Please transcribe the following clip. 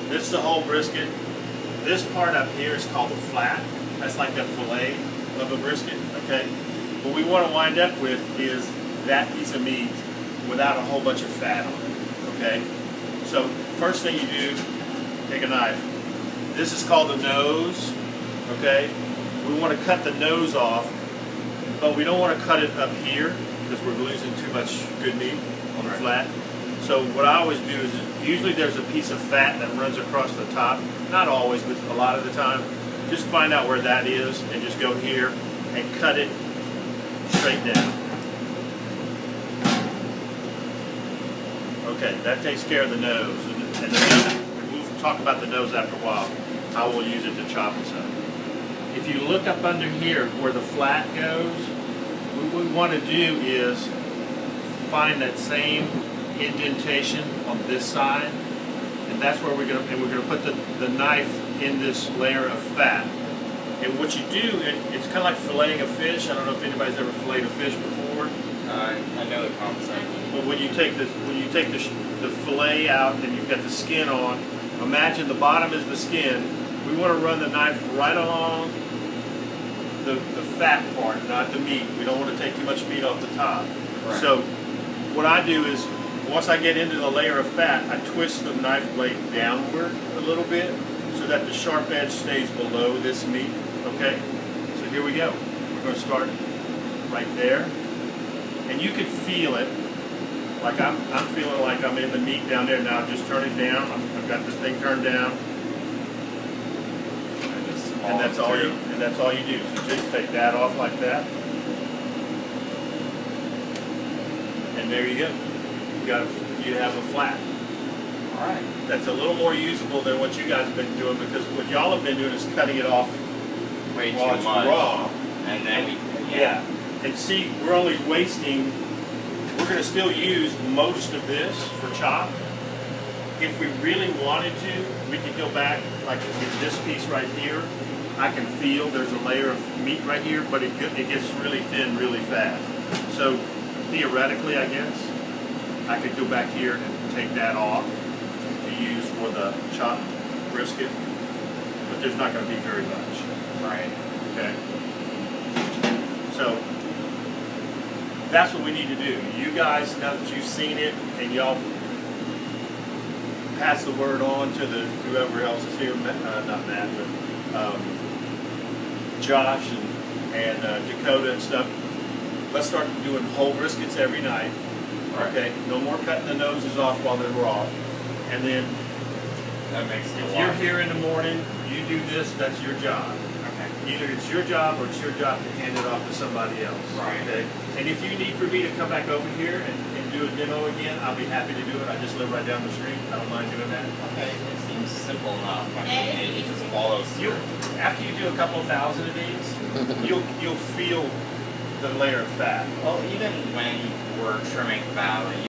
This is the whole brisket. This part up here is called the flat. That's like the fillet of a brisket, okay? What we want to wind up with is that piece of meat without a whole bunch of fat on it, okay? So first thing you do, take a knife. This is called the nose, okay? We want to cut the nose off, but we don't want to cut it up here because we're losing too much good meat on the flat. So what I always do is, usually there's a piece of fat that runs across the top. Not always, but a lot of the time. Just find out where that is and just go here and cut it straight down. Okay, that takes care of the nose. And the nose, we'll talk about the nose after a while. I will use it to chop this up. If you look up under here where the flat goes, what we want to do is find that same indentation on this side, and that's where we're going to put the knife in this layer of fat. And what you do, it's kind of like filleting a fish. I don't know if anybody's ever filleted a fish before. I know the concept. But when you take the fillet out and you've got the skin on, imagine the bottom is the skin. We want to run the knife right along the fat part, not the meat. We don't want to take too much meat off the top. Right. So what I do is, once I get into the layer of fat, I twist the knife blade downward a little bit so that the sharp edge stays below this meat, okay? So here we go. We're going to start right there. And you can feel it. Like I'm feeling like I'm in the meat down there now. Just turn it down. I've got this thing turned down. And that's all you do. So just take that off like that. And there you go. You have a flat. All right. That's a little more usable than what you guys have been doing, because what y'all have been doing is cutting it off Way while too it's much. raw. And then Yeah. And see, we're only wasting. We're going to still use most of this for chop. If we really wanted to, we could go back, like in this piece right here. I can feel there's a layer of meat right here, but it gets really thin really fast. So theoretically, I guess, I could go back here and take that off to use for the chopped brisket, but there's not going to be very much. right. Okay? So that's what we need to do. You guys, now that you've seen it, and y'all pass the word on to whoever else is here, not Matt, but Josh and Dakota and stuff. Let's start doing whole briskets every night. Okay, no more cutting the noses off while they're raw. And then That makes it if a you're lot. here in the morning, you do this, that's your job. Okay. Either it's your job or it's your job to hand it off to somebody else. Right. Okay. And if you need for me to come back over here and do a demo again, I'll be happy to do it. I just live right down the street. I don't mind doing that. Okay, it seems simple enough. I mean, it just follows through. After you do a couple thousand of these, you'll feel the layer of fat. Well, even when we're trimming fat,